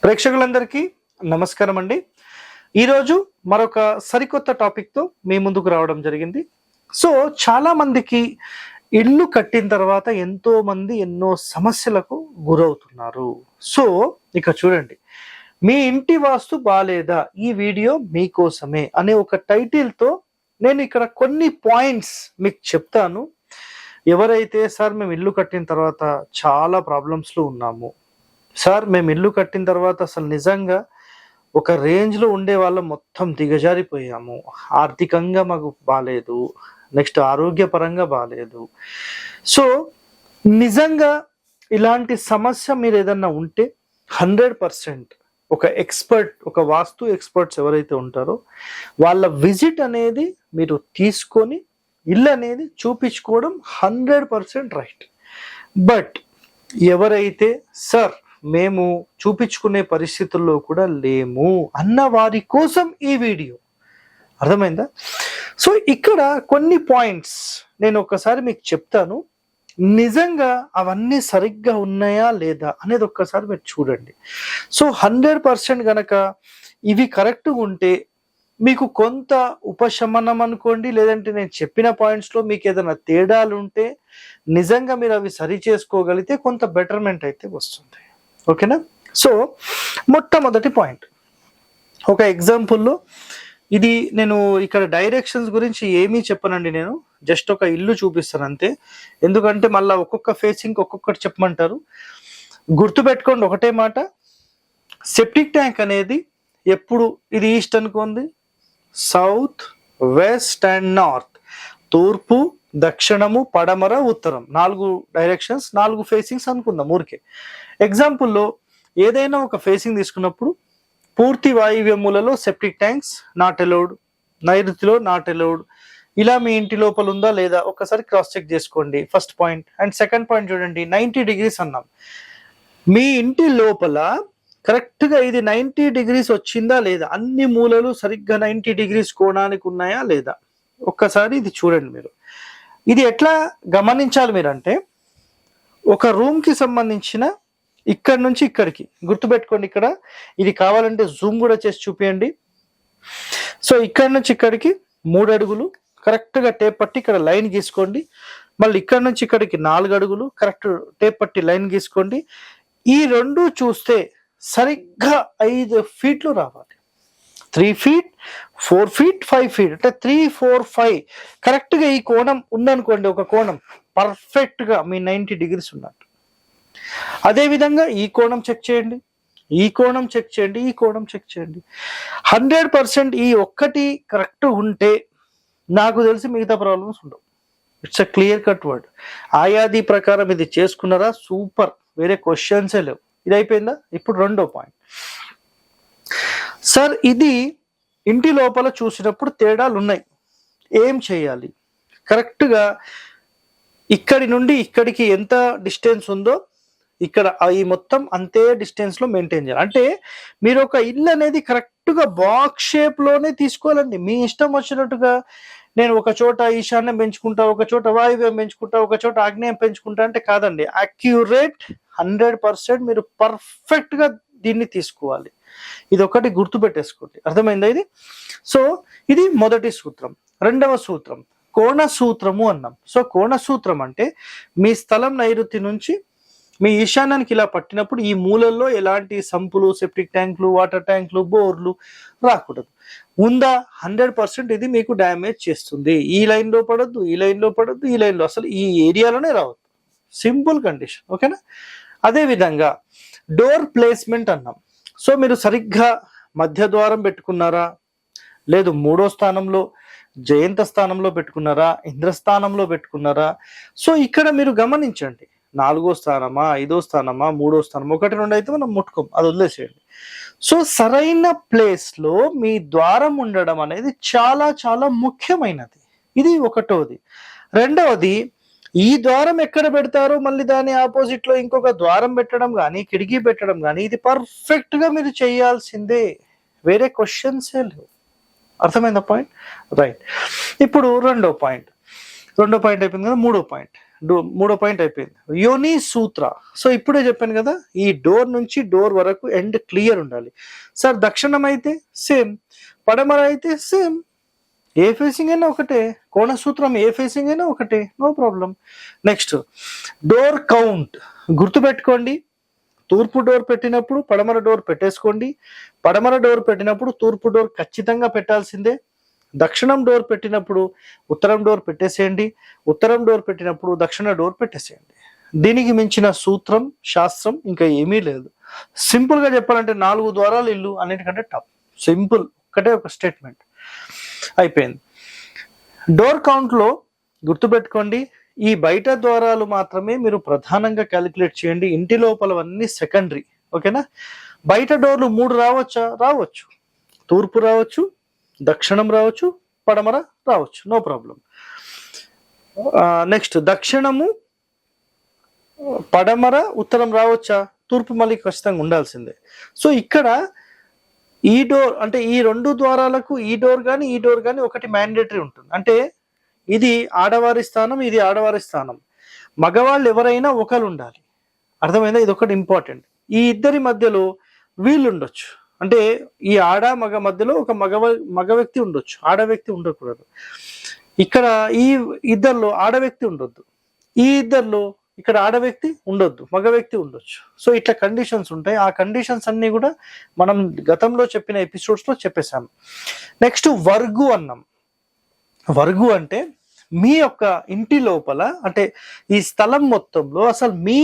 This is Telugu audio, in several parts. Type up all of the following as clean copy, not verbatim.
ప్రేక్షకులందరికీ నమస్కారం అండి. ఈరోజు మరొక సరికొత్త టాపిక్తో మీ ముందుకు రావడం జరిగింది. సో చాలా మందికి ఇల్లు కట్టిన తర్వాత ఎంతో మంది ఎన్నో సమస్యలకు గురవుతున్నారు. సో ఇక చూడండి, మీ ఇంటి వాస్తు బాలేదా, ఈ వీడియో మీకోసమే అనే ఒక టైటిల్తో నేను ఇక్కడ కొన్ని పాయింట్స్ మీకు చెప్తాను. ఎవరైతే సార్ మేము ఇల్లు కట్టిన తర్వాత చాలా ప్రాబ్లమ్స్లో ఉన్నాము, సార్ మేము ఇల్లు కట్టిన తర్వాత అసలు నిజంగా ఒక రేంజ్లో ఉండే వాళ్ళం మొత్తం దిగజారిపోయాము, ఆర్థికంగా మాకు బాలేదు, నెక్స్ట్ ఆరోగ్యపరంగా బాలేదు. సో నిజంగా ఇలాంటి సమస్య మీరు ఏదన్నా ఉంటే 100% ఒక ఎక్స్పర్ట్, ఒక వాస్తు ఎక్స్పర్ట్స్ ఎవరైతే ఉంటారో వాళ్ళ విజిట్ అనేది మీరు తీసుకొని ఇల్లు అనేది చూపించుకోవడం 100% రైట్. బట్ ఎవరైతే సార్ మేము చూపించుకునే పరిస్థితుల్లో కూడా లేము అన్న వారి కోసం ఈ వీడియో, అర్థమైందా? సో ఇక్కడ కొన్ని పాయింట్స్ నేను ఒక్కసారి మీకు చెప్తాను, నిజంగా అవన్నీ సరిగ్గా ఉన్నాయా లేదా అనేది ఒక్కసారి మీరు చూడండి. సో 100% గనక ఇవి కరెక్ట్గా ఉంటే మీకు కొంత ఉపశమనం అనుకోండి, లేదంటే నేను చెప్పిన పాయింట్స్లో మీకు ఏదైనా తేడాలు ఉంటే నిజంగా మీరు అవి సరి చేసుకోగలిగితే కొంత బెటర్మెంట్ అయితే వస్తుంది. ఓకేనా? సో మొట్టమొదటి పాయింట్, ఒక ఎగ్జాంపుల్లో ఇది నేను ఇక్కడ డైరెక్షన్స్ గురించి ఏమీ చెప్పనండి, నేను జస్ట్ ఒక ఇల్లు చూపిస్తాను అంతే. ఎందుకంటే మళ్ళీ ఒక్కొక్క ఫేసింగ్ ఒక్కొక్కటి చెప్పమంటారు. గుర్తుపెట్టుకోండి ఒకటే మాట, సెప్టిక్ ట్యాంక్ అనేది ఎప్పుడు ఇది ఈస్ట్ అనుకోండి, సౌత్, వెస్ట్ అండ్ నార్త్, తూర్పు, దక్షిణము, పడమర, ఉత్తరం, 4 డైరెక్షన్స్, 4 ఫేసింగ్స్ అనుకుందాం ఊరికే. ఎగ్జాంపుల్లో ఏదైనా ఒక ఫేసింగ్ తీసుకున్నప్పుడు పూర్తి వాయువ్య మూలలో సెప్టిక్ ట్యాంక్స్ నాట్ అలౌడ్, నైరుతిలో నాట్ అలౌడ్. ఇలా మీ ఇంటి లోపల ఉందా లేదా ఒకసారి క్రాస్ చెక్ చేసుకోండి, first point. And second point చూడండి, 90 degrees అన్నాం, మీ ఇంటి లోపల కరెక్ట్గా ఇది 90 degrees వచ్చిందా లేదా, అన్ని మూలలు సరిగ్గా 90 degrees కోణానికి ఉన్నాయా లేదా ఒక్కసారి ఇది చూడండి మీరు. ఇది ఎట్లా గమనించాలి మీరంటే, ఒక రూమ్కి సంబంధించిన ఇక్కడ నుంచి ఇక్కడికి గుర్తుపెట్టుకోండి, ఇక్కడ ఇది కావాలంటే జూమ్ కూడా చేసి చూపించండి. సో ఇక్కడ నుంచి ఇక్కడికి 3 అడుగులు కరెక్ట్గా టేప్ పట్టి ఇక్కడ లైన్ గీసుకోండి. మళ్ళీ ఇక్కడ నుంచి ఇక్కడికి 4 అడుగులు కరెక్ట్ టేప్ పట్టి లైన్ గీసుకోండి. ఈ రెండు చూస్తే సరిగ్గా 5 feet రావాలి. 3 feet, 4 feet, 5 feet, అంటే 3, 4, 5 కరెక్ట్గా ఈ కోణం ఉందనుకోండి, ఒక కోణం పర్ఫెక్ట్గా మీ 90 degrees ఉన్నట్టు. అదేవిధంగా ఈ కోణం చెక్ చేయండి, ఈ కోణం చెక్ చేయండి, ఈ కోణం చెక్ చేయండి. 100% ఈ ఒక్కటి కరెక్ట్ ఉంటే నాకు తెలిసి మిగతా ప్రాబ్లమ్స్ ఉండవు. It's a clear cut word. ఆయాది ప్రకారం ఇది చేసుకున్నారా, సూపర్, వేరే క్వశ్చన్సే లేవు. ఇది అయిపోయిందా? ఇప్పుడు రెండో పాయింట్, సార్ ఇది ఇంటి లోపల చూసినప్పుడు తేడాలు ఉన్నాయి, ఏం చేయాలి? కరెక్ట్గా ఇక్కడి నుండి ఇక్కడికి ఎంత డిస్టెన్స్ ఉందో ఇక్కడ ఈ మొత్తం అంతే డిస్టెన్స్లో మెయింటైన్ చేయాలి. అంటే మీరు ఒక ఇల్లు అనేది కరెక్ట్గా బాక్స్ షేప్లోనే తీసుకోవాలండి. మీ ఇష్టం వచ్చినట్టుగా నేను ఒక చోట ఈశాన్యం పెంచుకుంటా, ఒక చోట వాయువ్యం పెంచుకుంటా, ఒక చోట ఆగ్నేయం పెంచుకుంటా అంటే కాదండి. అక్యురేట్ 100% మీరు పర్ఫెక్ట్గా దీన్ని తీసుకోవాలి. ఇది ఒకటి గుర్తుపెట్టేసుకోండి, అర్థమైందా ఇది? సో ఇది మొదటి సూత్రం. రెండవ సూత్రం కోణ సూత్రము అన్నాం. సో కోణ సూత్రం అంటే మీ స్థలం నైరుతి నుంచి మీ ఈశాన్యానికి ఇలా పట్టినప్పుడు ఈ మూలల్లో ఎలాంటి సంపులు, సెప్టిక్ ట్యాంకులు, వాటర్ ట్యాంకులు, బోర్లు రాకూడదు. ఉందా? 100% ఇది మీకు డ్యామేజ్ చేస్తుంది. ఈ లైన్లో పడద్దు, ఈ లైన్లో పడద్దు, ఈ లైన్లో అసలు ఈ ఏరియాలోనే రావద్దు. సింపుల్ కండిషన్, ఓకేనా? అదేవిధంగా డోర్ ప్లేస్మెంట్ అన్నాం. సో మీరు సరిగ్గా మధ్య ద్వారం పెట్టుకున్నారా, లేదు 3వ స్థానంలో జయంత స్థానంలో పెట్టుకున్నారా, ఇంద్రస్థానంలో పెట్టుకున్నారా? సో ఇక్కడ మీరు గమనించండి, 4వ స్థానమా, 5వ స్థానమా, 3వ స్థానమా, 1, 2 అయితే మనం ముట్టుకోం, అది వదిలేసేయండి. సో సరైన ప్లేస్లో మీ ద్వారం ఉండడం అనేది చాలా చాలా ముఖ్యమైనది. ఇది ఒకటోది. రెండవది, ఈ ద్వారం ఎక్కడ పెడతారో మళ్ళీ దాని ఆపోజిట్లో ఇంకొక ద్వారం పెట్టడం కానీ, కిటికీ పెట్టడం కానీ, ఇది పర్ఫెక్ట్గా మీరు చేయాల్సిందే, వేరే క్వశ్చన్సే లేవు. అర్థమైందా పాయింట్? రైట్. ఇప్పుడు రెండో పాయింట్ అయిపోయింది కదా, మూడో పాయింట్, మూడో పాయింట్ అయిపోయింది. యోని సూత్ర. సో ఇప్పుడే చెప్పాను కదా, ఈ డోర్ నుంచి డోర్ వరకు ఎండ్ క్లియర్ ఉండాలి. సార్ దక్షిణం అయితే సేమ్, పడమర అయితే సేమ్, ఏ ఫేసింగ్ అయినా ఒకటే, కోణ సూత్రం ఏ ఫేసింగ్ అయినా ఒకటే, no problem. Next door count గుర్తుపెట్టుకోండి. తూర్పు డోర్ పెట్టినప్పుడు పడమర డోర్ పెట్టేసుకోండి, పడమర డోర్ పెట్టినప్పుడు తూర్పు డోర్ ఖచ్చితంగా పెట్టాల్సిందే. దక్షిణం డోర్ పెట్టినప్పుడు ఉత్తరం డోర్ పెట్టేసేయండి, ఉత్తరం డోర్ పెట్టినప్పుడు దక్షిణ డోర్ పెట్టేసేయండి. దీనికి మించిన సూత్రం శాస్త్రం ఇంకా ఏమీ లేదు. సింపుల్ గా చెప్పాలంటే 4 ద్వారాలు ఇల్లు అన్నిటికంటే టాప్. సింపుల్, ఒకటే ఒక స్టేట్మెంట్ అయిపోయింది. డోర్ కౌంట్ లో గుర్తుపెట్టుకోండి, ఈ బయట ద్వారాలు మాత్రమే మీరు ప్రధానంగా క్యాలిక్యులేట్ చేయండి, ఇంటి లోపలవన్నీ సెకండరీ. ఓకేనా? బయట డోర్లు 3 రావచ్చా? రావచ్చు. తూర్పు రావచ్చు, దక్షిణం రావచ్చు, పడమర రావచ్చు, నో ప్రాబ్లం. నెక్స్ట్ దక్షిణము, పడమర, ఉత్తరం రావచ్చా? తూర్పు మళ్ళీ ఖచ్చితంగా ఉండాల్సిందే. సో ఇక్కడ ఈ డోర్ అంటే ఈ 2 ద్వారాలకు ఈ డోర్ కానీ ఈ డోర్ కానీ ఒకటి మ్యాండేటరీ ఉంటుంది. అంటే ఇది ఆడవారి స్థానం, ఇది ఆడవారి స్థానం. మగవాళ్ళు ఎవరైనా ఒకరు ఉండాలి. అర్థమైందా? ఇది ఒకటి ఇంపార్టెంట్. ఈ ఇద్దరి మధ్యలో వీళ్ళు ఉండొచ్చు. అంటే ఈ ఆడ మగ మధ్యలో ఒక మగ వ్యక్తి ఉండొచ్చు, ఆడ వ్యక్తి ఉండకూడదు. ఇక్కడ ఈ ఇద్దరిలో ఆడ వ్యక్తి ఉండొద్దు, ఈ ఇద్దరిలో ఇక్కడ ఆడ వ్యక్తి ఉండొద్దు, మగ వ్యక్తి ఉండొచ్చు. సో ఇట్లా కండిషన్స్ ఉంటాయి. ఆ కండిషన్స్ అన్ని కూడా మనం గతంలో చెప్పిన ఎపిసోడ్స్ లో చెప్పేశాము. నెక్స్ట్ వర్గు అన్నాం. వర్గు అంటే మీ యొక్క ఇంటి లోపల, అంటే ఈ స్థలం మొత్తంలో అసలు మీ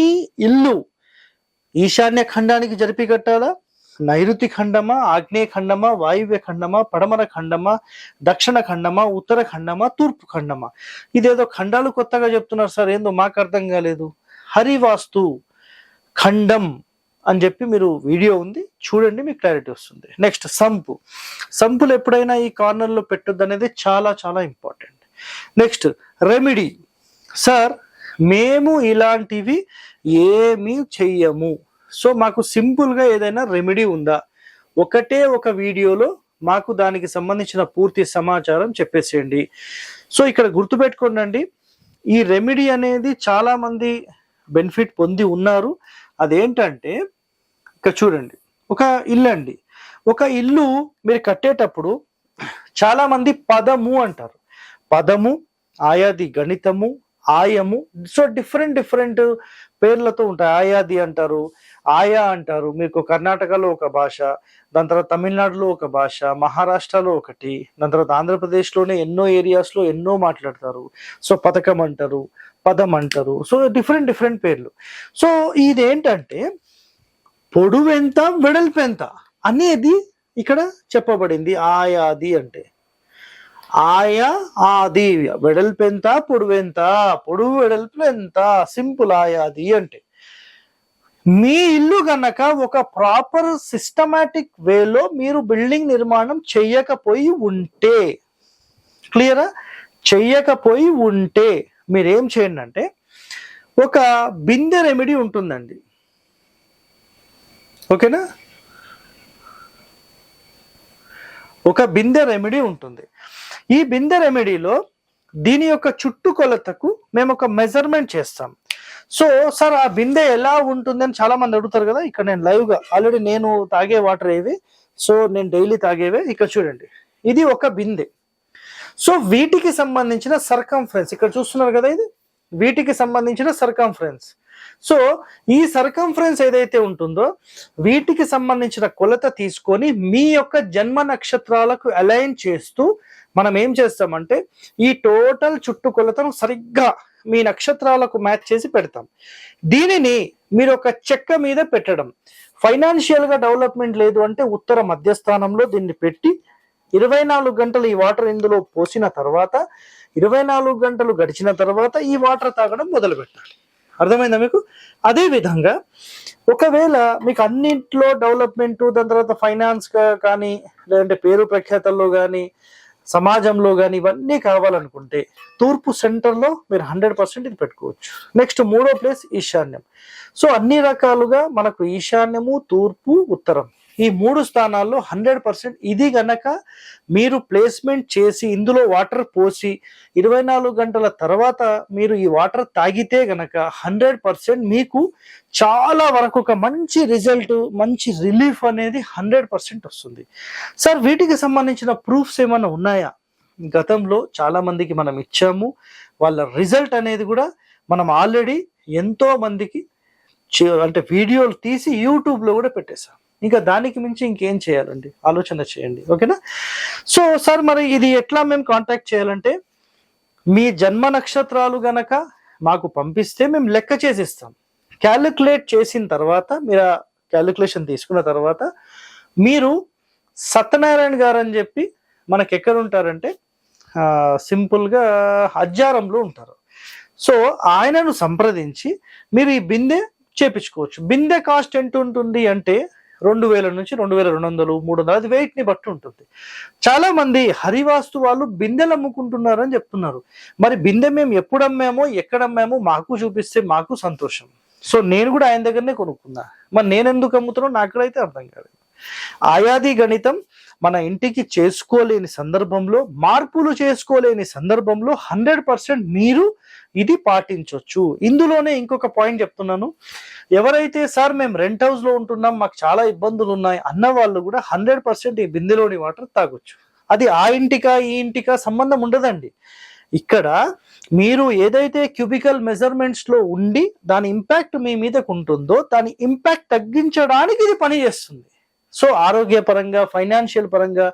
ఇల్లు ఈశాన్య ఖండానికి జరిపి కట్టాలా, నైరుతి ఖండమా, ఆగ్నేయ ఖండమా, వాయువ్య ఖండమా, పడమర ఖండమా, దక్షిణ ఖండమా, ఉత్తర ఖండమా, తూర్పు ఖండమా? ఇదేదో ఖండాలు కొత్తగా చెప్తున్నారు సార్, ఏందో మాకు అర్థం కాలేదు. హరివాస్తు ఖండం అని చెప్పి మీరు వీడియో ఉంది చూడండి, మీకు క్లారిటీ వస్తుంది. Next sump. సంపులు ఎప్పుడైనా ఈ కార్నర్లో పెట్టొద్దు అనేది చాలా చాలా ఇంపార్టెంట్. Next remedy. సార్ మేము ఇలాంటివి ఏమీ చెయ్యము, సో మాకు సింపుల్గా ఏదైనా రెమెడీ ఉందా? ఒకటే ఒక వీడియోలో మాకు దానికి సంబంధించిన పూర్తి సమాచారం చెప్పేసేయండి. సో ఇక్కడ గుర్తుపెట్టుకోండి, ఈ రెమెడీ అనేది చాలా మంది బెనిఫిట్ పొంది ఉన్నారు. అదేంటంటే ఇక్కడ చూడండి, ఒక ఇల్లు అండి, ఒక ఇల్లు మీరు కట్టేటప్పుడు చాలా మంది పదము అంటారు. పదము, ఆయాది గణితము, ఆయము, సో డిఫరెంట్ పేర్లతో ఉంటాయి. ఆయాది అంటారు, ఆయా అంటారు. మీకు కర్ణాటకలో ఒక భాష, దాని తర్వాత తమిళనాడులో ఒక భాష, మహారాష్ట్రలో ఒకటి, దాని తర్వాత ఆంధ్రప్రదేశ్లోనే ఎన్నో ఏరియాస్లో ఎన్నో మాట్లాడతారు. సో పథకం అంటారు, పదం అంటారు, సో డిఫరెంట్ పేర్లు. సో ఇదేంటంటే పొడువెంత వెడల్పెంత అనేది ఇక్కడ చెప్పబడింది. ఆయాది అంటే ఆయా ఆది, వెడల్పెంత పొడువెంత, పొడువు వెడల్పు ఎంత, సింపుల్ ఆయాది అంటే. మీ ఇల్లు గనక ఒక ప్రాపర్ సిస్టమాటిక్ వేలో మీరు బిల్డింగ్ నిర్మాణం చెయ్యకపోయి ఉంటే, క్లియరా? చెయ్యకపోయి ఉంటే మీరేం చేయండి అంటే, ఒక బిందె రెమెడీ ఉంటుందండి. ఓకేనా? ఒక బిందె రెమెడీ ఉంటుంది. ఈ బిందె రెమెడీలో దీని యొక్క చుట్టుకొలతకు మేము ఒక మెజర్మెంట్ చేస్తాం. సో సార్ ఆ బిందె ఎలా ఉంటుంది అని చాలా మంది అడుగుతారు కదా. ఇక్కడ నేను లైవ్ గా ఆల్రెడీ నేను తాగే వాటర్ ఏవి, సో నేను డైలీ తాగేవే. ఇక్కడ చూడండి, ఇది ఒక బిందె. సో వీటికి సంబంధించిన సర్కంఫరెన్స్ ఇక్కడ చూస్తున్నారు కదా, ఇది వీటికి సంబంధించిన సర్కంఫరెన్స్. సో ఈ సర్కంఫరెన్స్ ఏదైతే ఉంటుందో వీటికి సంబంధించిన కొలత తీసుకొని మీ యొక్క జన్మ నక్షత్రాలకు అలైన్ చేస్తూ మనం ఏం చేస్తామంటే ఈ టోటల్ చుట్టుకొలతను సరిగ్గా మీ నక్షత్రాలకు మ్యాచ్ చేసి పెడతాం. దీనిని మీరు ఒక చెక్క మీద పెట్టడం. ఫైనాన్షియల్ గా డెవలప్మెంట్ లేదు అంటే ఉత్తర మధ్యస్థానంలో దీన్ని పెట్టి 24 గంటలు ఈ వాటర్ ఇందులో పోసిన తర్వాత 24 గంటలు గడిచిన తర్వాత ఈ వాటర్ తాగడం మొదలు పెట్టాలి. అర్థమైందా మీకు? అదే విధంగా ఒకవేళ మీకు అన్నింటిలో డెవలప్మెంట్, దాని తర్వాత ఫైనాన్స్ కానీ లేదంటే పేరు ప్రఖ్యాతల్లో కానీ సమాజంలో కానీ ఇవన్నీ కావాలనుకుంటే తూర్పు సెంటర్లో మీరు 100% ఇది పెట్టుకోవచ్చు. నెక్స్ట్ 3వ ప్లేస్ ఈశాన్యం. సో అన్ని రకాలుగా మనకు ఈశాన్యము, తూర్పు, ఉత్తరం ఈ 3 స్థానాల్లో 100% ఇది గనక మీరు ప్లేస్మెంట్ చేసి ఇందులో వాటర్ పోసి 24 గంటల తర్వాత మీరు ఈ వాటర్ తాగితే గనక 100% మీకు చాలా వరకు ఒక మంచి రిజల్ట్, మంచి రిలీఫ్ అనేది 100% వస్తుంది. సార్ వీటికి సంబంధించిన ప్రూఫ్స్ ఏమైనా ఉన్నాయా? గతంలో చాలా మందికి మనం ఇచ్చాము. వాళ్ళ రిజల్ట్ అనేది కూడా మనం ఆల్రెడీ ఎంతో మందికి అంటే వీడియోలు తీసి యూట్యూబ్లో కూడా పెట్టేశాం. ఇంకా దానికి మించి ఇంకేం చేయాలండి? ఆలోచన చేయండి. ఓకేనా? సో సార్ మరి ఇది ఎట్లా మేము కాంటాక్ట్ చేయాలంటే, మీ జన్మ నక్షత్రాలు గనక మాకు పంపిస్తే మేము లెక్క చేసిస్తాం. క్యాలిక్యులేట్ చేసిన తర్వాత మీరు ఆ క్యాలిక్యులేషన్ తీసుకున్న తర్వాత మీరు సత్యనారాయణ గారు అని చెప్పి మనకి ఎక్కడ ఉంటారంటే సింపుల్గా హజ్జారంలో ఉంటారు. సో ఆయనను సంప్రదించి మీరు ఈ బిందె చేపించుకోవచ్చు. బిందె కాస్ట్ ఎంత ఉంటుంది అంటే 2000 నుంచి 2200, 300, అది వెయిట్ ని బట్టి ఉంటుంది. చాలా మంది హరివాస్తు వాళ్ళు బిందెలు అమ్ముకుంటున్నారు అని చెప్తున్నారు. మరి బిందె మేము ఎప్పుడు అమ్మామో, ఎక్కడ అమ్మామో మాకు చూపిస్తే మాకు సంతోషం. సో నేను కూడా ఆయన దగ్గరనే కొనుక్కున్నా. మరి నేను ఎందుకు అమ్ముతున్నానో నాకైతే అర్థం కాలేదు. ఆయాది గణితం మన ఇంటికి చేసుకోలేని సందర్భంలో, మార్పులు చేసుకోలేని సందర్భంలో 100% మీరు ఇది పాటించవచ్చు. ఇందులోనే ఇంకొక పాయింట్ చెప్తున్నాను. ఎవరైతే సార్ మేము రెంట్ హౌస్ లో ఉంటున్నాం, మాకు చాలా ఇబ్బందులు ఉన్నాయి అన్న వాళ్ళు కూడా 100% ఈ బిందెలోని వాటర్ తాగొచ్చు. అది ఆ ఇంటికా ఈ ఇంటికా సంబంధం ఉండదండి. ఇక్కడ మీరు ఏదైతే క్యూబికల్ మెజర్మెంట్స్ లో ఉండి దాని ఇంపాక్ట్ మీ మీదకు ఉంటుందో దాని ఇంపాక్ట్ తగ్గించడానికి ఇది పనిచేస్తుంది. సో ఆరోగ్యపరంగా, ఫైనాన్షియల్ పరంగా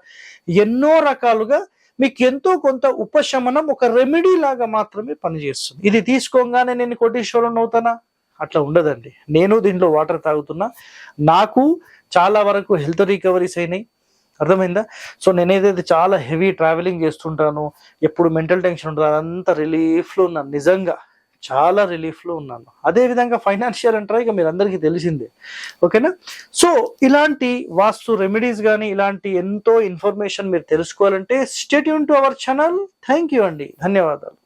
ఎన్నో రకాలుగా మీకు ఎంతో కొంత ఉపశమనం, ఒక రెమెడీ లాగా మాత్రమే పనిచేస్తుంది. ఇది తీసుకోగానే నేను కోటీశ్వరుని అవుతానా? అట్లా ఉండదండి. నేను దీంట్లో వాటర్ తాగుతున్నా, నాకు చాలా వరకు హెల్త్ రికవరీస్ అయినాయి. అర్థమైందా? సో నేనేదైతే చాలా హెవీ ట్రావెలింగ్ చేస్తుంటాను, ఎప్పుడు మెంటల్ టెన్షన్ ఉంటుంది, అదంతా రిలీఫ్లో ఉన్నాను. నిజంగా చాలా రిలీఫ్లో ఉన్నాను. అదేవిధంగా ఫైనాన్షియల్ అంటారా, ఇక మీరు అందరికీ తెలిసిందే. ఓకేనా? సో ఇలాంటి వాస్తు రెమెడీస్ కానీ ఇలాంటి ఎంతో ఇన్ఫర్మేషన్ మీరు తెలుసుకోవాలంటే stay tune to our channel. Thank you అండి. ధన్యవాదాలు.